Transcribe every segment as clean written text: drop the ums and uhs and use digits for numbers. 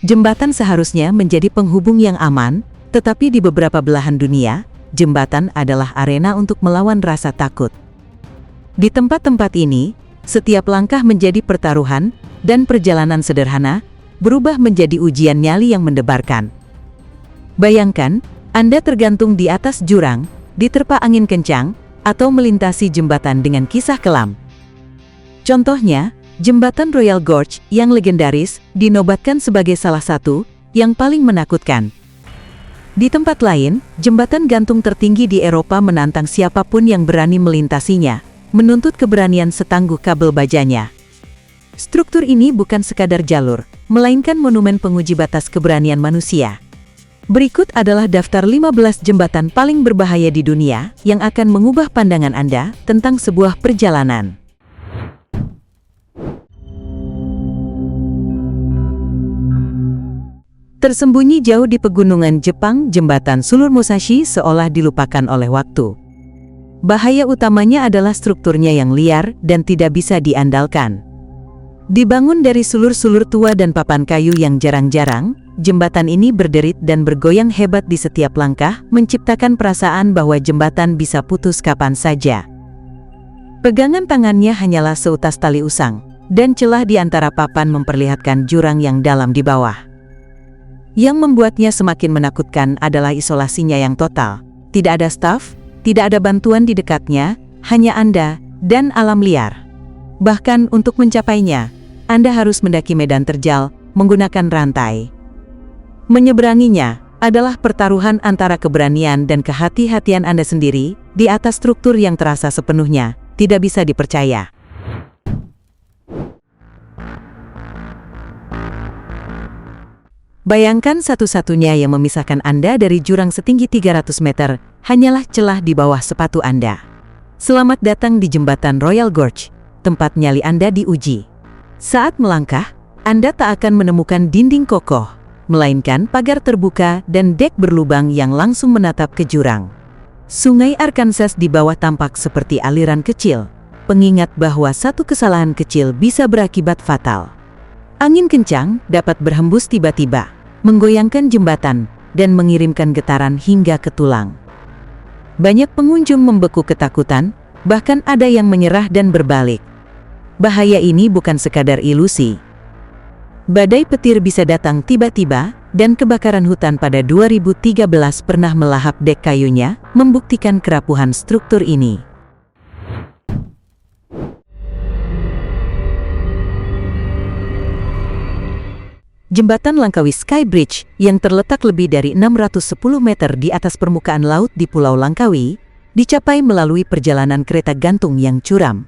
Jembatan seharusnya menjadi penghubung yang aman, tetapi di beberapa belahan dunia, jembatan adalah arena untuk melawan rasa takut. Di tempat-tempat ini, setiap langkah menjadi pertaruhan, dan perjalanan sederhana berubah menjadi ujian nyali yang mendebarkan. Bayangkan, Anda tergantung di atas jurang, diterpa angin kencang, atau melintasi jembatan dengan kisah kelam. Contohnya, Jembatan Royal Gorge yang legendaris dinobatkan sebagai salah satu yang paling menakutkan. Di tempat lain, jembatan gantung tertinggi di Eropa menantang siapapun yang berani melintasinya, menuntut keberanian setangguh kabel bajanya. Struktur ini bukan sekadar jalur, melainkan monumen penguji batas keberanian manusia. Berikut adalah daftar 15 jembatan paling berbahaya di dunia yang akan mengubah pandangan Anda tentang sebuah perjalanan. Tersembunyi jauh di pegunungan Jepang, jembatan Sulur Musashi seolah dilupakan oleh waktu. Bahaya utamanya adalah strukturnya yang liar dan tidak bisa diandalkan. Dibangun dari sulur-sulur tua dan papan kayu yang jarang-jarang, jembatan ini berderit dan bergoyang hebat di setiap langkah, menciptakan perasaan bahwa jembatan bisa putus kapan saja. Pegangan tangannya hanyalah seutas tali usang, dan celah di antara papan memperlihatkan jurang yang dalam di bawah. Yang membuatnya semakin menakutkan adalah isolasinya yang total. Tidak ada staf, tidak ada bantuan di dekatnya, hanya Anda dan alam liar. Bahkan untuk mencapainya, Anda harus mendaki medan terjal menggunakan rantai. Menyeberanginya adalah pertaruhan antara keberanian dan kehati-hatian Anda sendiri di atas struktur yang terasa sepenuhnya tidak bisa dipercaya. Bayangkan satu-satunya yang memisahkan Anda dari jurang setinggi 300 meter hanyalah celah di bawah sepatu Anda. Selamat datang di Jembatan Royal Gorge, tempat nyali Anda diuji. Saat melangkah, Anda tak akan menemukan dinding kokoh, melainkan pagar terbuka dan dek berlubang yang langsung menatap ke jurang. Sungai Arkansas di bawah tampak seperti aliran kecil, pengingat bahwa satu kesalahan kecil bisa berakibat fatal. Angin kencang dapat berhembus tiba-tiba, menggoyangkan jembatan, dan mengirimkan getaran hingga ke tulang. Banyak pengunjung membeku ketakutan, bahkan ada yang menyerah dan berbalik. Bahaya ini bukan sekadar ilusi. Badai petir bisa datang tiba-tiba, dan kebakaran hutan pada 2013 pernah melahap dek kayunya, membuktikan kerapuhan struktur ini. Jembatan Langkawi Sky Bridge, yang terletak lebih dari 610 meter di atas permukaan laut di Pulau Langkawi, dicapai melalui perjalanan kereta gantung yang curam.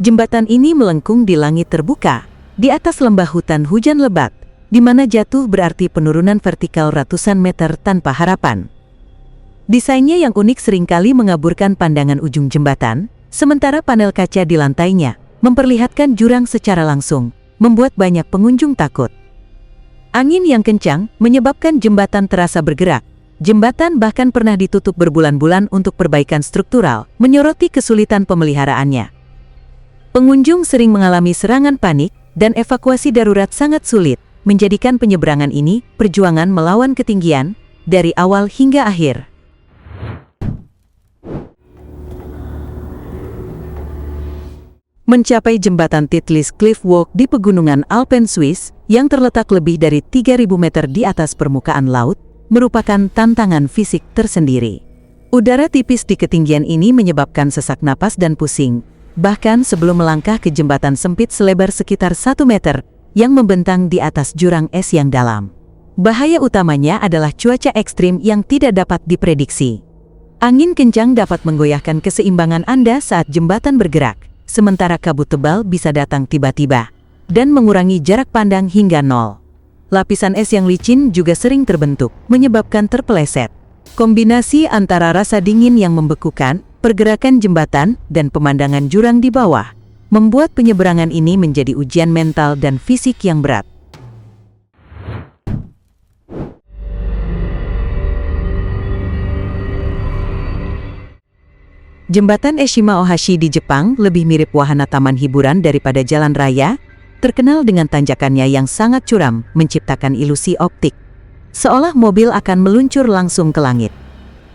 Jembatan ini melengkung di langit terbuka, di atas lembah hutan hujan lebat, di mana jatuh berarti penurunan vertikal ratusan meter tanpa harapan. Desainnya yang unik seringkali mengaburkan pandangan ujung jembatan, sementara panel kaca di lantainya memperlihatkan jurang secara langsung, membuat banyak pengunjung takut. Angin yang kencang menyebabkan jembatan terasa bergerak. Jembatan bahkan pernah ditutup berbulan-bulan untuk perbaikan struktural, menyoroti kesulitan pemeliharaannya. Pengunjung sering mengalami serangan panik, dan evakuasi darurat sangat sulit, menjadikan penyeberangan ini perjuangan melawan ketinggian, dari awal hingga akhir. Mencapai jembatan Titlis Cliff Walk di pegunungan Alpen Swiss, yang terletak lebih dari 3.000 meter di atas permukaan laut, merupakan tantangan fisik tersendiri. Udara tipis di ketinggian ini menyebabkan sesak napas dan pusing, bahkan sebelum melangkah ke jembatan sempit selebar sekitar 1 meter, yang membentang di atas jurang es yang dalam. Bahaya utamanya adalah cuaca ekstrim yang tidak dapat diprediksi. Angin kencang dapat menggoyahkan keseimbangan Anda saat jembatan bergerak, sementara kabut tebal bisa datang tiba-tiba dan mengurangi jarak pandang hingga nol. Lapisan es yang licin juga sering terbentuk, menyebabkan terpeleset. Kombinasi antara rasa dingin yang membekukan, pergerakan jembatan, dan pemandangan jurang di bawah, membuat penyeberangan ini menjadi ujian mental dan fisik yang berat. Jembatan Eshima Ohashi di Jepang lebih mirip wahana taman hiburan daripada jalan raya, terkenal dengan tanjakannya yang sangat curam, menciptakan ilusi optik, seolah mobil akan meluncur langsung ke langit.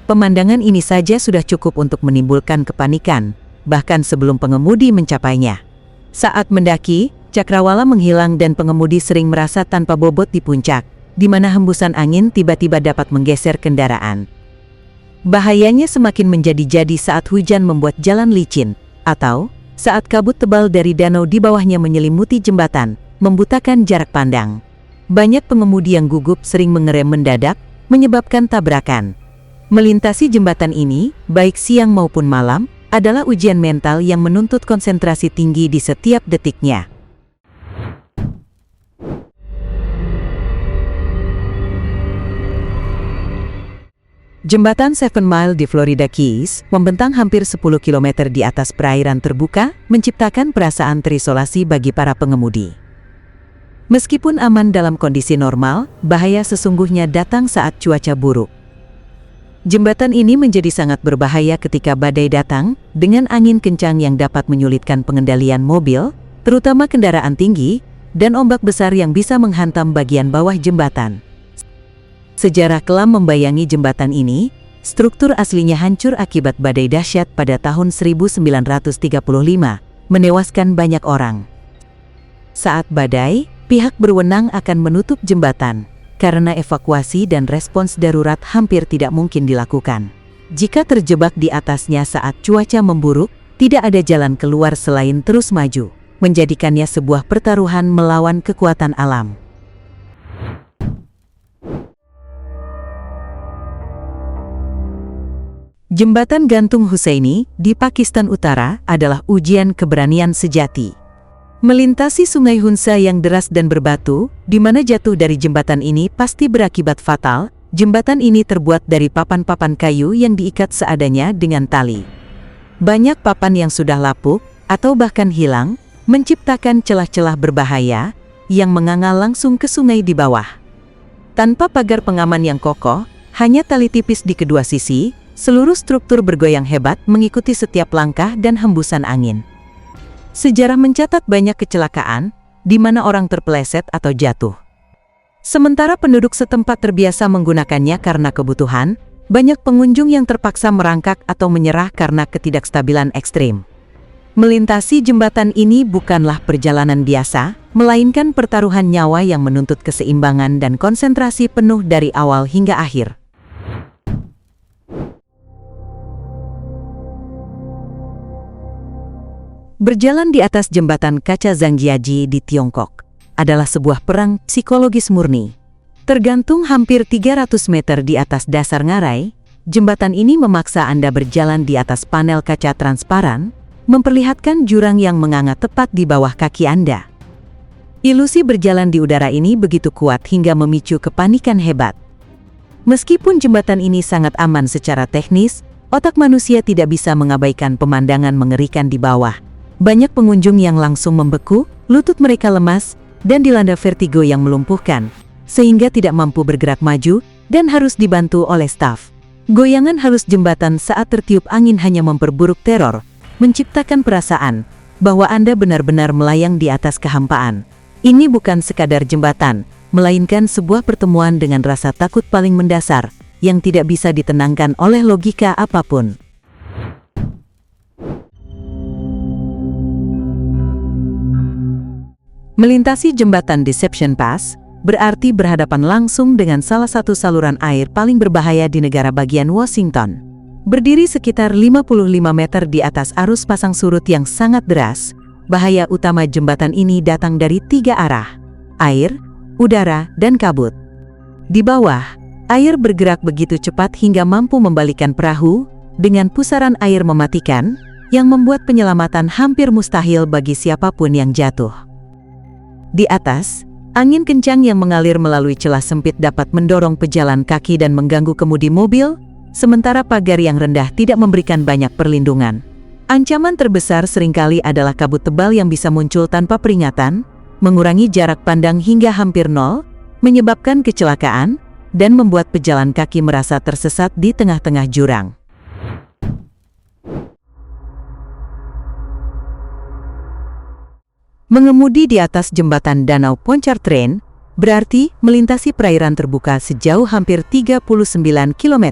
Pemandangan ini saja sudah cukup untuk menimbulkan kepanikan, bahkan sebelum pengemudi mencapainya. Saat mendaki, cakrawala menghilang dan pengemudi sering merasa tanpa bobot di puncak, di mana hembusan angin tiba-tiba dapat menggeser kendaraan. Bahayanya semakin menjadi-jadi saat hujan membuat jalan licin, atau saat kabut tebal dari danau di bawahnya menyelimuti jembatan, membutakan jarak pandang. Banyak pengemudi yang gugup sering mengerem mendadak, menyebabkan tabrakan. Melintasi jembatan ini, baik siang maupun malam, adalah ujian mental yang menuntut konsentrasi tinggi di setiap detiknya. Jembatan 7 Mile di Florida Keys membentang hampir 10 km di atas perairan terbuka, menciptakan perasaan terisolasi bagi para pengemudi. Meskipun aman dalam kondisi normal, bahaya sesungguhnya datang saat cuaca buruk. Jembatan ini menjadi sangat berbahaya ketika badai datang, dengan angin kencang yang dapat menyulitkan pengendalian mobil, terutama kendaraan tinggi, dan ombak besar yang bisa menghantam bagian bawah jembatan. Sejarah kelam membayangi jembatan ini. Struktur aslinya hancur akibat badai dahsyat pada tahun 1935, menewaskan banyak orang. Saat badai, pihak berwenang akan menutup jembatan, karena evakuasi dan respons darurat hampir tidak mungkin dilakukan. Jika terjebak di atasnya saat cuaca memburuk, tidak ada jalan keluar selain terus maju, menjadikannya sebuah pertaruhan melawan kekuatan alam. Jembatan Gantung Husseini di Pakistan Utara adalah ujian keberanian sejati. Melintasi sungai Hunza yang deras dan berbatu, di mana jatuh dari jembatan ini pasti berakibat fatal. Jembatan ini terbuat dari papan-papan kayu yang diikat seadanya dengan tali. Banyak papan yang sudah lapuk atau bahkan hilang, menciptakan celah-celah berbahaya yang mengangal langsung ke sungai di bawah. Tanpa pagar pengaman yang kokoh, hanya tali tipis di kedua sisi, seluruh struktur bergoyang hebat mengikuti setiap langkah dan hembusan angin. Sejarah mencatat banyak kecelakaan, di mana orang terpeleset atau jatuh. Sementara penduduk setempat terbiasa menggunakannya karena kebutuhan, banyak pengunjung yang terpaksa merangkak atau menyerah karena ketidakstabilan ekstrim. Melintasi jembatan ini bukanlah perjalanan biasa, melainkan pertaruhan nyawa yang menuntut keseimbangan dan konsentrasi penuh dari awal hingga akhir. Berjalan di atas jembatan kaca Zhangjiajie di Tiongkok adalah sebuah perang psikologis murni. Tergantung hampir 300 meter di atas dasar ngarai, jembatan ini memaksa Anda berjalan di atas panel kaca transparan, memperlihatkan jurang yang menganga tepat di bawah kaki Anda. Ilusi berjalan di udara ini begitu kuat hingga memicu kepanikan hebat. Meskipun jembatan ini sangat aman secara teknis, otak manusia tidak bisa mengabaikan pemandangan mengerikan di bawah. Banyak pengunjung yang langsung membeku, lutut mereka lemas, dan dilanda vertigo yang melumpuhkan, sehingga tidak mampu bergerak maju dan harus dibantu oleh staf. Goyangan halus jembatan saat tertiup angin hanya memperburuk teror, menciptakan perasaan bahwa Anda benar-benar melayang di atas kehampaan. Ini bukan sekadar jembatan, melainkan sebuah pertemuan dengan rasa takut paling mendasar, yang tidak bisa ditenangkan oleh logika apapun. Melintasi jembatan Deception Pass berarti berhadapan langsung dengan salah satu saluran air paling berbahaya di negara bagian Washington. Berdiri sekitar 55 meter di atas arus pasang surut yang sangat deras, bahaya utama jembatan ini datang dari 3 arah: air, udara, dan kabut. Di bawah, air bergerak begitu cepat hingga mampu membalikan perahu, dengan pusaran air mematikan, yang membuat penyelamatan hampir mustahil bagi siapapun yang jatuh. Di atas, angin kencang yang mengalir melalui celah sempit dapat mendorong pejalan kaki dan mengganggu kemudi mobil, sementara pagar yang rendah tidak memberikan banyak perlindungan. Ancaman terbesar seringkali adalah kabut tebal yang bisa muncul tanpa peringatan, mengurangi jarak pandang hingga hampir nol, menyebabkan kecelakaan, dan membuat pejalan kaki merasa tersesat di tengah-tengah jurang. Mengemudi di atas jembatan Danau Pontchartrain berarti melintasi perairan terbuka sejauh hampir 39 km.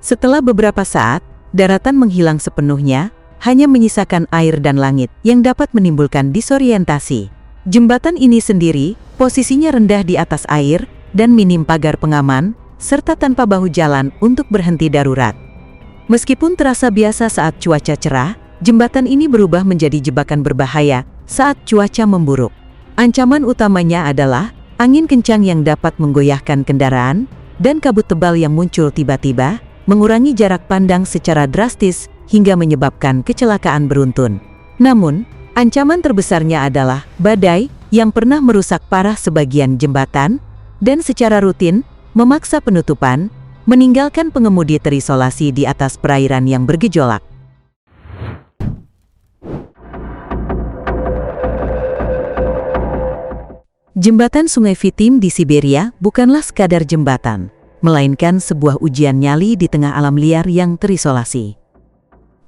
Setelah beberapa saat, daratan menghilang sepenuhnya, hanya menyisakan air dan langit yang dapat menimbulkan disorientasi. Jembatan ini sendiri, posisinya rendah di atas air dan minim pagar pengaman, serta tanpa bahu jalan untuk berhenti darurat. Meskipun terasa biasa saat cuaca cerah, jembatan ini berubah menjadi jebakan berbahaya saat cuaca memburuk. Ancaman utamanya adalah angin kencang yang dapat menggoyahkan kendaraan dan kabut tebal yang muncul tiba-tiba, mengurangi jarak pandang secara drastis hingga menyebabkan kecelakaan beruntun. Namun, ancaman terbesarnya adalah badai yang pernah merusak parah sebagian jembatan dan secara rutin memaksa penutupan, meninggalkan pengemudi terisolasi di atas perairan yang bergejolak. Jembatan Sungai Vitim di Siberia bukanlah sekadar jembatan, melainkan sebuah ujian nyali di tengah alam liar yang terisolasi.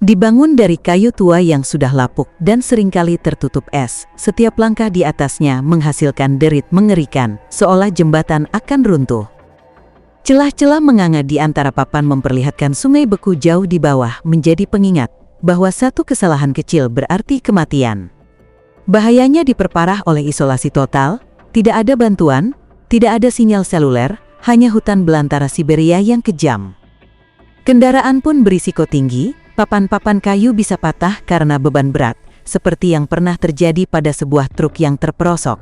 Dibangun dari kayu tua yang sudah lapuk dan seringkali tertutup es, setiap langkah di atasnya menghasilkan derit mengerikan, seolah jembatan akan runtuh. Celah-celah menganga di antara papan memperlihatkan sungai beku jauh di bawah menjadi pengingat bahwa satu kesalahan kecil berarti kematian. Bahayanya diperparah oleh isolasi total, tidak ada bantuan, tidak ada sinyal seluler, hanya hutan belantara Siberia yang kejam. Kendaraan pun berisiko tinggi, papan-papan kayu bisa patah karena beban berat, seperti yang pernah terjadi pada sebuah truk yang terperosok.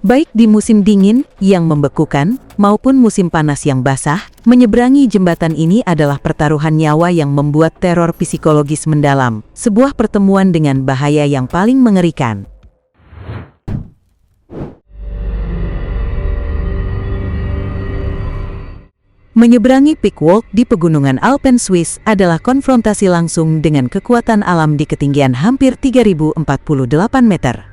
Baik di musim dingin yang membekukan maupun musim panas yang basah, menyeberangi jembatan ini adalah pertaruhan nyawa yang membuat teror psikologis mendalam, sebuah pertemuan dengan bahaya yang paling mengerikan. Menyeberangi Peak Walk di pegunungan Alpen Swiss adalah konfrontasi langsung dengan kekuatan alam di ketinggian hampir 3048 meter.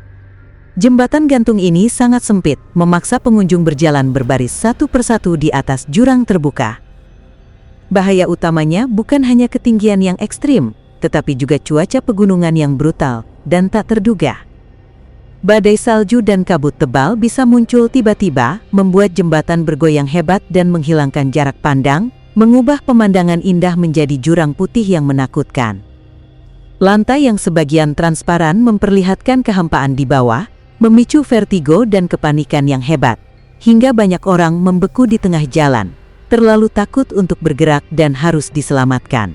Jembatan gantung ini sangat sempit, memaksa pengunjung berjalan berbaris satu persatu di atas jurang terbuka. Bahaya utamanya bukan hanya ketinggian yang ekstrim, tetapi juga cuaca pegunungan yang brutal dan tak terduga. Badai salju dan kabut tebal bisa muncul tiba-tiba, membuat jembatan bergoyang hebat dan menghilangkan jarak pandang, mengubah pemandangan indah menjadi jurang putih yang menakutkan. Lantai yang sebagian transparan memperlihatkan kehampaan di bawah, memicu vertigo dan kepanikan yang hebat, hingga banyak orang membeku di tengah jalan, terlalu takut untuk bergerak dan harus diselamatkan.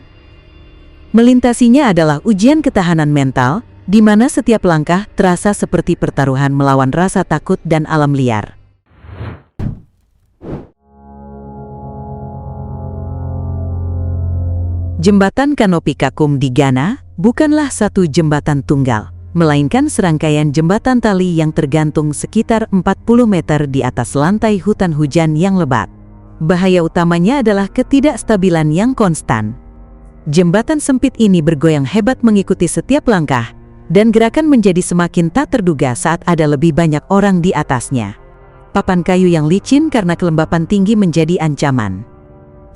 Melintasinya adalah ujian ketahanan mental, di mana setiap langkah terasa seperti pertaruhan melawan rasa takut dan alam liar. Jembatan Kanopi Kakum di Ghana bukanlah satu jembatan tunggal, melainkan serangkaian jembatan tali yang tergantung sekitar 40 meter di atas lantai hutan hujan yang lebat. Bahaya utamanya adalah ketidakstabilan yang konstan. Jembatan sempit ini bergoyang hebat mengikuti setiap langkah, dan gerakan menjadi semakin tak terduga saat ada lebih banyak orang di atasnya. Papan kayu yang licin karena kelembapan tinggi menjadi ancaman.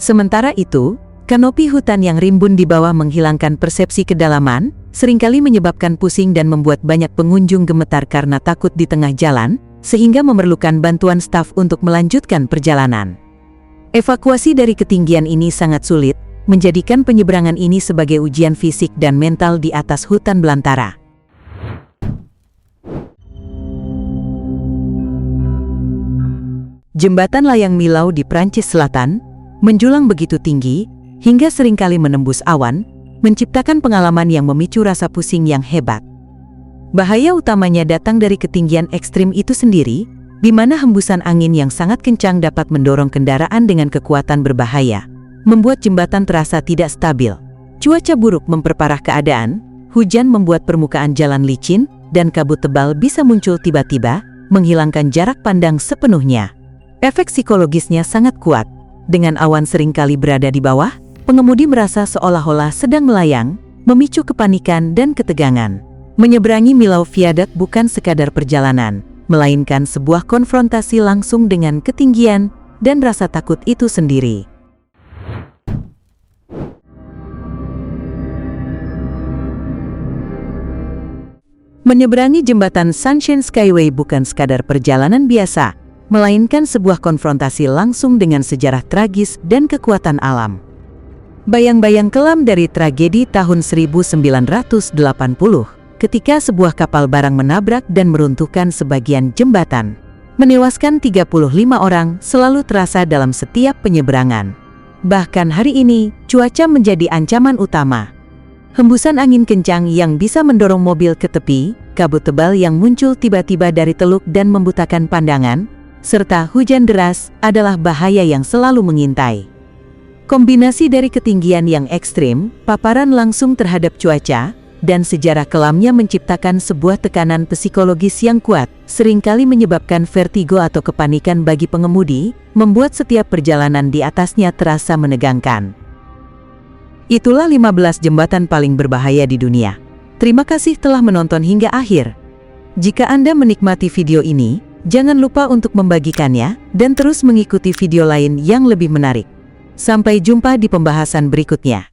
Sementara itu, kanopi hutan yang rimbun di bawah menghilangkan persepsi kedalaman, seringkali menyebabkan pusing dan membuat banyak pengunjung gemetar karena takut di tengah jalan, sehingga memerlukan bantuan staf untuk melanjutkan perjalanan. Evakuasi dari ketinggian ini sangat sulit, menjadikan penyeberangan ini sebagai ujian fisik dan mental di atas hutan belantara. Jembatan layang Millau di Prancis Selatan menjulang begitu tinggi hingga seringkali menembus awan, menciptakan pengalaman yang memicu rasa pusing yang hebat. Bahaya utamanya datang dari ketinggian ekstrim itu sendiri, di mana hembusan angin yang sangat kencang dapat mendorong kendaraan dengan kekuatan berbahaya, membuat jembatan terasa tidak stabil. Cuaca buruk memperparah keadaan, hujan membuat permukaan jalan licin, dan kabut tebal bisa muncul tiba-tiba, menghilangkan jarak pandang sepenuhnya. Efek psikologisnya sangat kuat. Dengan awan seringkali berada di bawah, pengemudi merasa seolah-olah sedang melayang, memicu kepanikan dan ketegangan. Menyeberangi Millau Viaduct bukan sekadar perjalanan, melainkan sebuah konfrontasi langsung dengan ketinggian dan rasa takut itu sendiri. Menyeberangi jembatan Sunshine Skyway bukan sekadar perjalanan biasa, melainkan sebuah konfrontasi langsung dengan sejarah tragis dan kekuatan alam. Bayang-bayang kelam dari tragedi tahun 1980, ketika sebuah kapal barang menabrak dan meruntuhkan sebagian jembatan, menewaskan 35 orang, selalu terasa dalam setiap penyeberangan. Bahkan hari ini, cuaca menjadi ancaman utama. Hembusan angin kencang yang bisa mendorong mobil ke tepi, kabut tebal yang muncul tiba-tiba dari teluk dan membutakan pandangan, serta hujan deras adalah bahaya yang selalu mengintai. Kombinasi dari ketinggian yang ekstrim, paparan langsung terhadap cuaca, dan sejarah kelamnya menciptakan sebuah tekanan psikologis yang kuat, seringkali menyebabkan vertigo atau kepanikan bagi pengemudi, membuat setiap perjalanan di atasnya terasa menegangkan. Itulah 15 jembatan paling berbahaya di dunia. Terima kasih telah menonton hingga akhir. Jika Anda menikmati video ini, jangan lupa untuk membagikannya, dan terus mengikuti video lain yang lebih menarik. Sampai jumpa di pembahasan berikutnya.